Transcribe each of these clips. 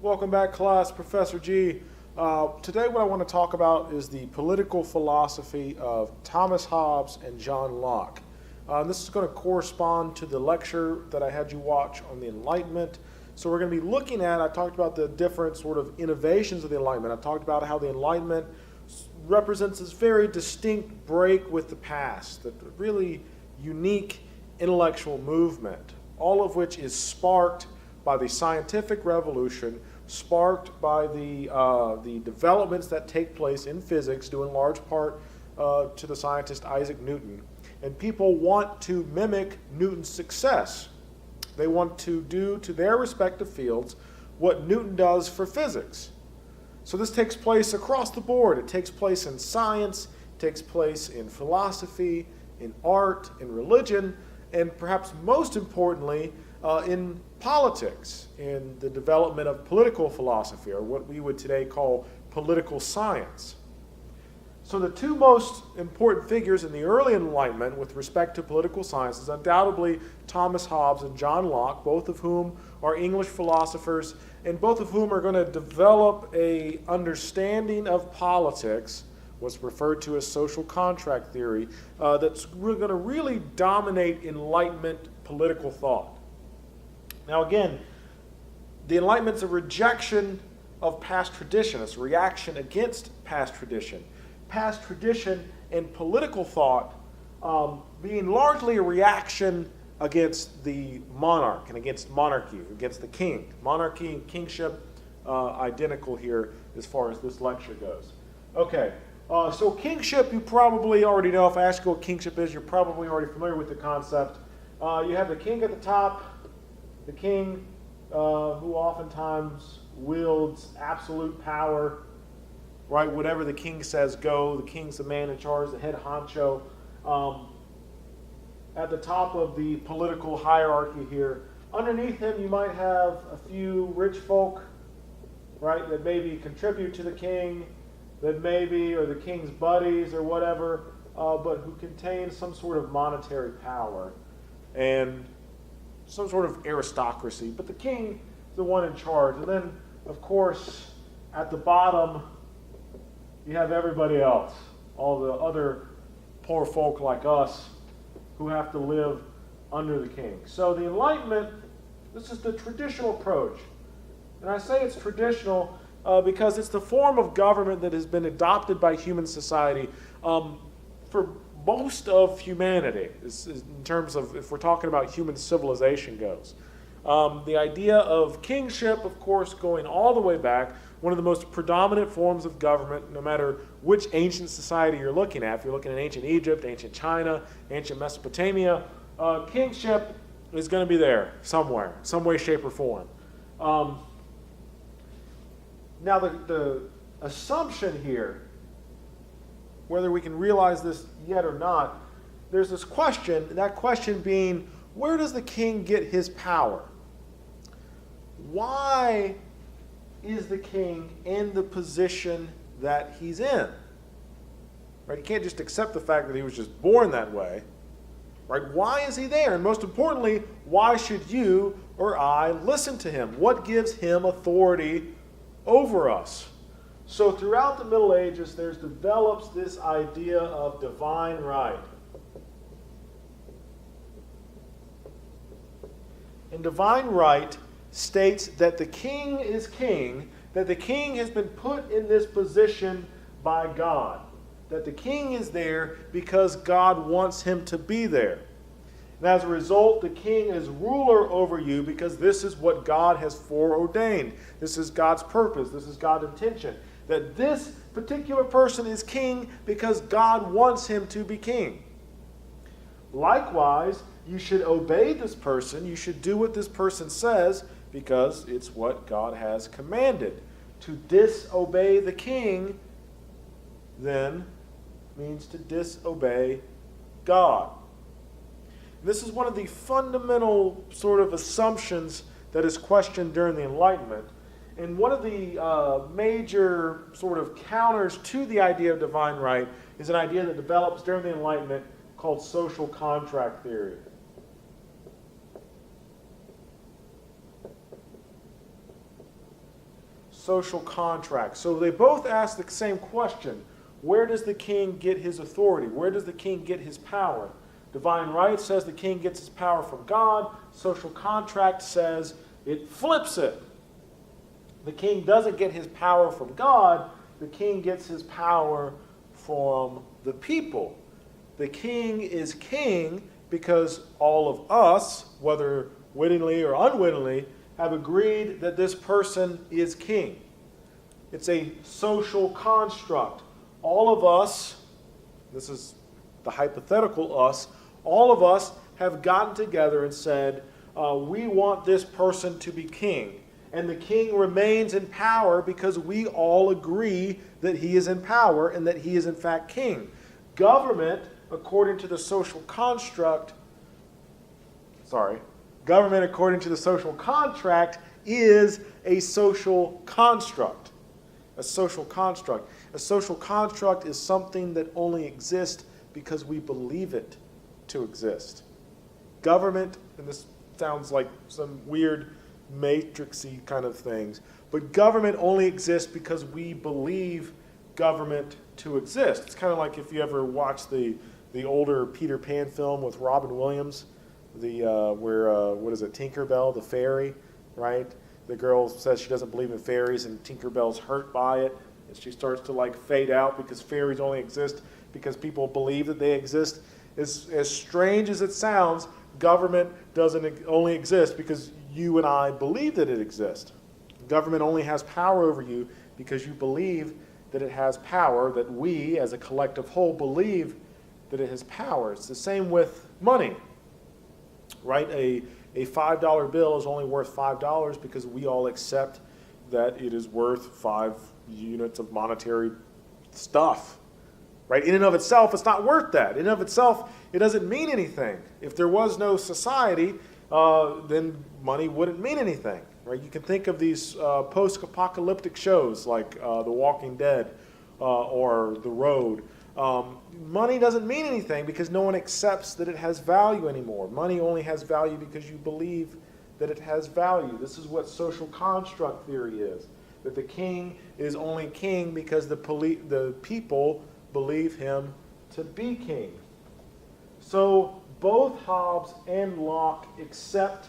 Welcome back, class. Professor G. Today what I want to talk about is the political philosophy of Thomas Hobbes and John Locke. This is going to correspond to the lecture that I had you watch on the Enlightenment. So we're going to be looking at, I talked about the different sort of innovations of the Enlightenment. I talked about how the Enlightenment represents this very distinct break with the past, the really unique intellectual movement, all of which is sparked by the scientific revolution, sparked by the developments that take place in physics, due in large part to the scientist Isaac Newton. And people want to mimic Newton's success. They want to do to their respective fields what Newton does for physics. So this takes place across the board. It takes place in science, it takes place in philosophy, in art, in religion, and perhaps most importantly, in politics, in the development of political philosophy, or what we would today call political science. So the two most important figures in the early Enlightenment with respect to political science is undoubtedly Thomas Hobbes and John Locke, both of whom are English philosophers, and both of whom are going to develop an understanding of politics, what's referred to as social contract theory, that's going to really dominate Enlightenment political thought. Now again, the Enlightenment's a rejection of past tradition. It's a reaction against past tradition. Past tradition and political thought being largely a reaction against the monarch and against monarchy, against the king. Monarchy and kingship identical here as far as this lecture goes. Okay, so kingship you probably already know. If I ask you what kingship is, you're probably already familiar with the concept. You have the king at the top, the king who oftentimes wields absolute power, right? Whatever the king says, go. The king's the man in charge, the head honcho. At the top of the political hierarchy here, underneath him you might have a few rich folk, right, that maybe contribute to the king, that maybe are the king's buddies or whatever, but who contain some sort of monetary power and some sort of aristocracy. But the king is the one in charge. And then, of course, at the bottom, you have everybody else, all the other poor folk like us who have to live under the king. So the Enlightenment, this is the traditional approach. And I say it's traditional because it's the form of government that has been adopted by human society for most of humanity, in terms of if we're talking about human civilization goes. The idea of kingship, of course, going all the way back, one of the most predominant forms of government, no matter which ancient society you're looking at. If you're looking at ancient Egypt, ancient China, ancient Mesopotamia, kingship is going to be there somewhere, some way, shape, or form. Now, the assumption here, whether we can realize this yet or not, there's this question, that question being, where does the king get his power? Why is the king in the position that he's in? Right? He can't just accept the fact that he was just born that way. Right? Why is he there? And most importantly, why should you or I listen to him? What gives him authority over us? So throughout the Middle Ages, there's develops this idea of divine right. And divine right states that the king is king, that the king has been put in this position by God, that the king is there because God wants him to be there. And as a result, the king is ruler over you because this is what God has foreordained. This is God's purpose. This is God's intention. That this particular person is king because God wants him to be king. Likewise, you should obey this person. You should do what this person says because it's what God has commanded. To disobey the king, then, means to disobey God. This is one of the fundamental sort of assumptions that is questioned during the Enlightenment. And one of the major sort of counters to the idea of divine right is an idea that develops during the Enlightenment called social contract theory. social contract. So they both ask the same question. Where does the king get his authority? Where does the king get his power? Divine right says the king gets his power from God. Social contract says it flips it. The king doesn't get his power from God. The king gets his power from the people. The king is king because all of us, whether wittingly or unwittingly, have agreed that this person is king. It's a social construct. All of us, this is the hypothetical us, all of us have gotten together and said, we want this person to be king. And the king remains in power because we all agree that he is in power and that he is in fact king. Government, according to the social construct, government according to the social contract is a social construct. A social construct. A social construct is something that only exists because we believe it to exist. Government, and this sounds like some weird matrixy kind of things, but government only exists because we believe government to exist. It's kind of like if you ever watched the older Peter Pan film with Robin Williams, what is it, Tinkerbell, the fairy, right? The girl says she doesn't believe in fairies, and Tinkerbell's hurt by it, and she starts to fade out because fairies only exist because people believe that they exist. As strange as it sounds, government doesn't only exist because you and I believe that it exists. Government only has power over you because you believe that it has power, that we as a collective whole believe that it has power. It's the same with money, right? A $5 bill is only worth $5 because we all accept that it is worth 5 units of monetary stuff, right? In and of itself, it's not worth that. In and of itself, it doesn't mean anything. If there was no society, then money wouldn't mean anything, right? You can think of these post-apocalyptic shows like The Walking Dead or The Road. Money doesn't mean anything because no one accepts that it has value anymore. Money only has value because you believe that it has value. This is what social construct theory is, that the king is only king because the people believe him to be king. So both Hobbes and Locke accept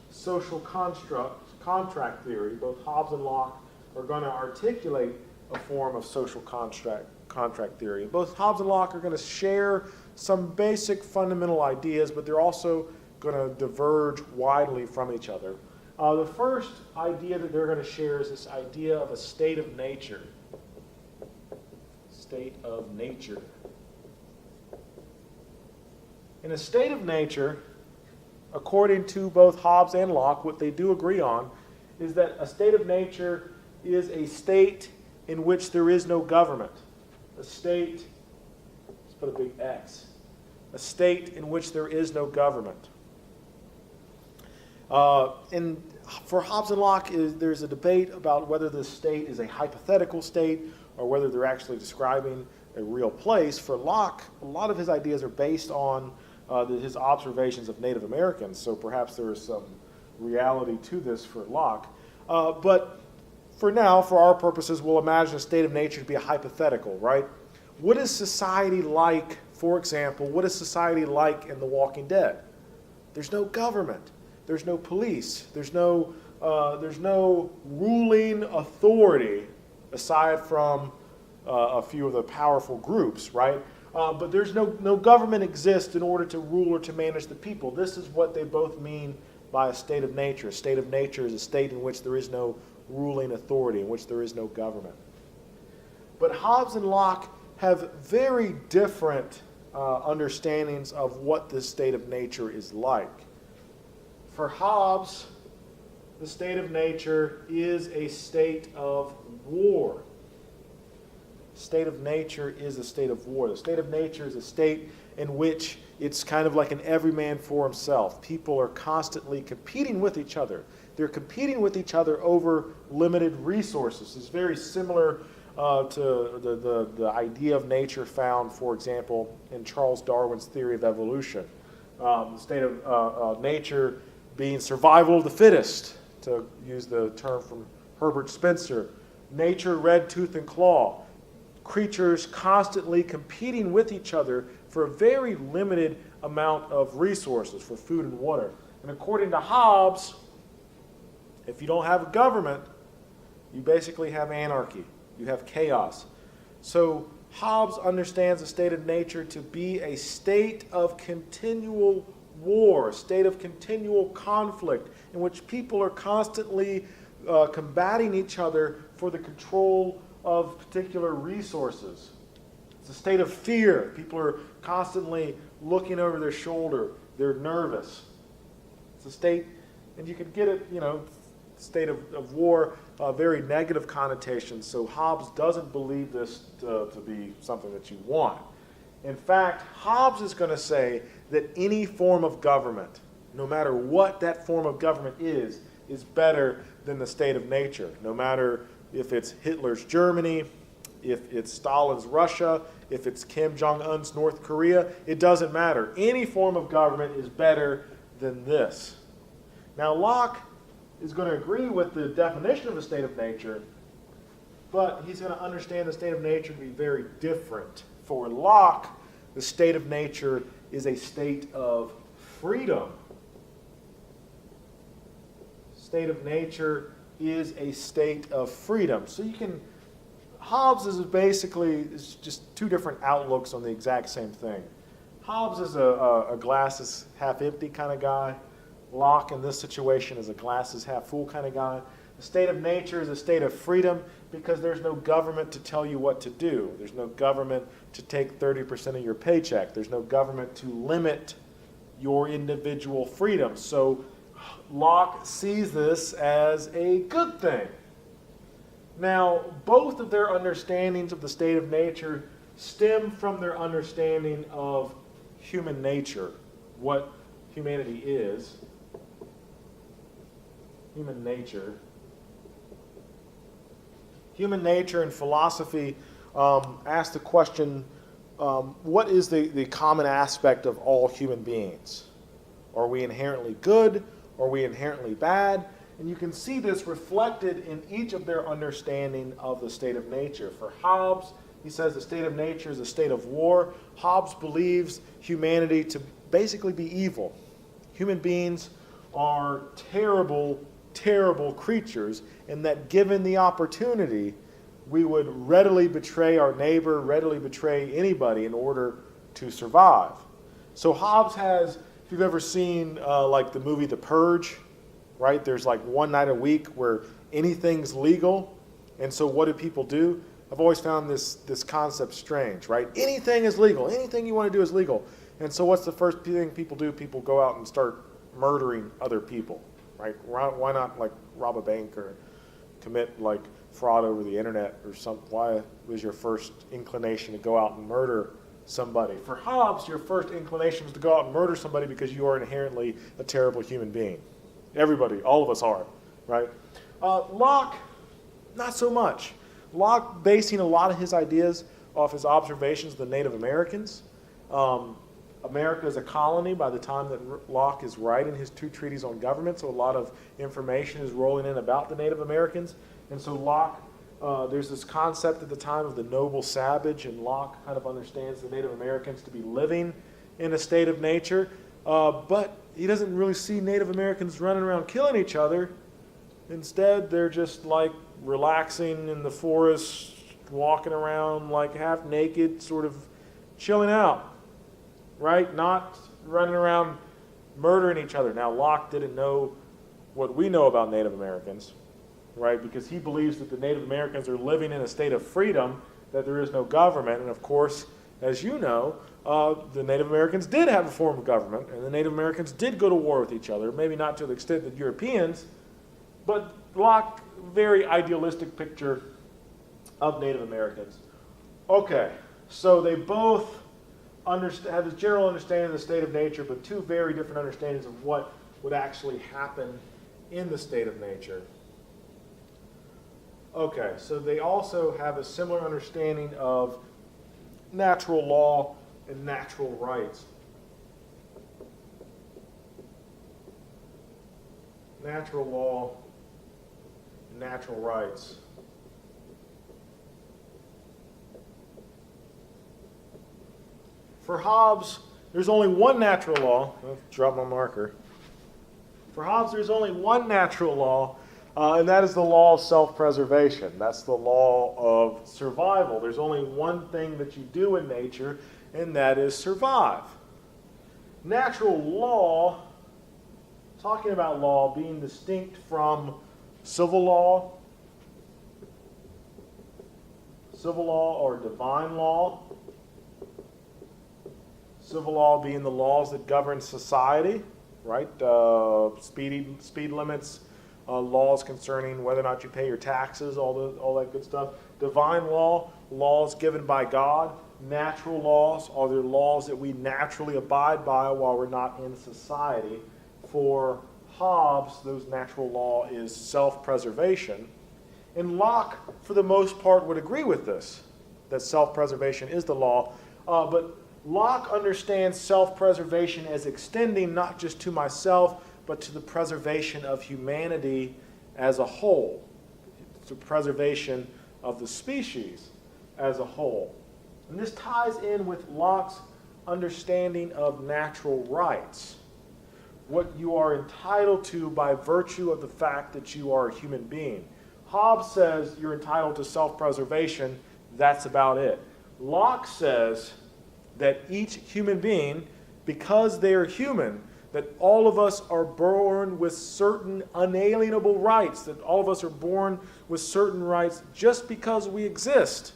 social contract theory. Both Hobbes and Locke are going to articulate a form of social contract theory. Both Hobbes and Locke are going to share some basic fundamental ideas, but they're also going to diverge widely from each other. The first idea that they're going to share is this idea of a state of nature. State of nature. In a state of nature, according to both Hobbes and Locke, what they do agree on is that a state of nature is a state in which there is no government. A state, let's put a big X, a state in which there is no government. And for Hobbes and Locke, there's a debate about whether this state is a hypothetical state or whether they're actually describing a real place. For Locke, a lot of his ideas are based on his observations of Native Americans, so perhaps there is some reality to this for Locke. But for now, for our purposes, we'll imagine a state of nature to be a hypothetical, right? What is society like, for example, what is society like in The Walking Dead? There's no government. There's no police. There's no ruling authority aside from a few of the powerful groups, right? But there's no government exists in order to rule or to manage the people. This is what they both mean by a state of nature. A state of nature is a state in which there is no ruling authority, in which there is no government. But Hobbes and Locke have very different understandings of what this state of nature is like. For Hobbes, the state of nature is a state of war. State of nature is a state of war. The state of nature is a state in which it's kind of like an every man for himself. People are constantly competing with each other. They're competing with each other over limited resources. It's very similar to the idea of nature found, for example, in Charles Darwin's theory of evolution. The state of nature being survival of the fittest, to use the term from Herbert Spencer. Nature, red tooth and claw. Creatures constantly competing with each other for a very limited amount of resources, for food and water. And according to Hobbes, if you don't have a government, you basically have anarchy. You have chaos. So Hobbes understands the state of nature to be a state of continual war, a state of continual conflict, in which people are constantly combating each other for the control of particular resources. It's a state of fear. People are constantly looking over their shoulder. They're nervous. It's a state, and you can get it, state of war, very negative connotations. So Hobbes doesn't believe this to be something that you want. In fact, Hobbes is going to say that any form of government, no matter what that form of government is better than the state of nature. No matter if it's Hitler's Germany, if it's Stalin's Russia, if it's Kim Jong-un's North Korea, it doesn't matter. Any form of government is better than this. Now, Locke is going to agree with the definition of a state of nature, but he's going to understand the state of nature to be very different. For Locke, the state of nature is a state of freedom. State of nature is a state of freedom. So Hobbes is basically just two different outlooks on the exact same thing. Hobbes is a glass is half empty kind of guy. Locke in this situation is a glass is half full kind of guy. The state of nature is a state of freedom because there's no government to tell you what to do. There's no government to take 30% of your paycheck. There's no government to limit your individual freedom. So Locke sees this as a good thing. Now, both of their understandings of the state of nature stem from their understanding of human nature, what humanity is. Human nature. Human nature and philosophy ask the question, what is the common aspect of all human beings? Are we inherently good? Are we inherently bad? And you can see this reflected in each of their understanding of the state of nature. For Hobbes, he says the state of nature is a state of war. Hobbes believes humanity to basically be evil. Human beings are terrible, terrible creatures, and that given the opportunity, we would readily betray our neighbor, readily betray anybody in order to survive. So Hobbes has, if you've ever seen like the movie The Purge, right? There's like one night a week where anything's legal. And so what do people do? I've always found this concept strange, right? Anything is legal. Anything you want to do is legal. And so what's the first thing people do? People go out and start murdering other people, right? Why not like rob a bank or commit like fraud over the internet or something? Why was your first inclination to go out and murder somebody? For Hobbes, your first inclination is to go out and murder somebody because you are inherently a terrible human being. Everybody, all of us are, right? Locke, not so much. Locke basing a lot of his ideas off his observations of the Native Americans. America is a colony by the time that Locke is writing his two treatises on government, so a lot of information is rolling in about the Native Americans. And so Locke, there's this concept at the time of the noble savage, and Locke kind of understands the Native Americans to be living in a state of nature, but he doesn't really see Native Americans running around killing each other. Instead, they're just like relaxing in the forest, walking around like half naked, sort of chilling out, right? Not running around murdering each other. Now, Locke didn't know what we know about Native Americans, right? Because he believes that the Native Americans are living in a state of freedom, that there is no government. And of course, as you know, the Native Americans did have a form of government, and the Native Americans did go to war with each other, maybe not to the extent that Europeans, but Locke, very idealistic picture of Native Americans. Okay, so they both have this general understanding of the state of nature, but two very different understandings of what would actually happen in the state of nature. Okay, so they also have a similar understanding of natural law and natural rights. Natural law natural rights. For Hobbes, there's only one natural law. I'll drop my marker. For Hobbes, there's only one natural law, and that is the law of self-preservation. That's the law of survival. There's only one thing that you do in nature, and that is survive. Natural law, talking about law being distinct from civil law or divine law. Civil law being the laws that govern society, right? Speed limits, laws concerning whether or not you pay your taxes, all that good stuff. Divine law, laws given by God. Natural laws are the laws that we naturally abide by while we're not in society. For Hobbes, those natural law is self-preservation. And Locke, for the most part, would agree with this, that self-preservation is the law. But Locke understands self-preservation as extending not just to myself, but to the preservation of humanity as a whole, to preservation of the species as a whole. And this ties in with Locke's understanding of natural rights, what you are entitled to by virtue of the fact that you are a human being. Hobbes says you're entitled to self-preservation, that's about it. Locke says that each human being, because they are human, that all of us are born with certain unalienable rights, that all of us are born with certain rights just because we exist.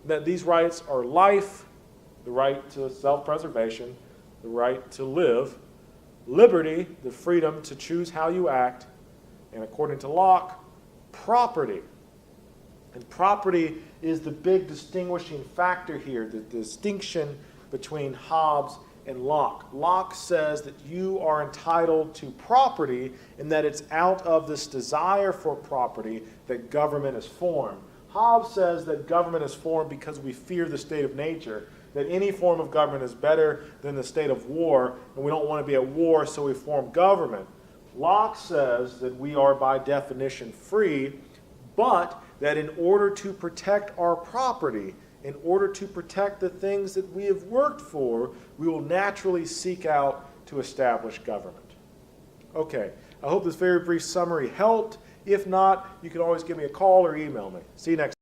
That these rights are life, the right to self-preservation, the right to live, liberty, the freedom to choose how you act, and according to Locke, property. And property is the big distinguishing factor here, the distinction between Hobbes and Locke. Locke says that you are entitled to property and that it's out of this desire for property that government is formed. Hobbes says that government is formed because we fear the state of nature, that any form of government is better than the state of war, and we don't want to be at war, so we form government. Locke says that we are by definition free, but that in order to protect our property, in order to protect the things that we have worked for, we will naturally seek out to establish government. Okay, I hope this very brief summary helped. If not, you can always give me a call or email me. See you next time.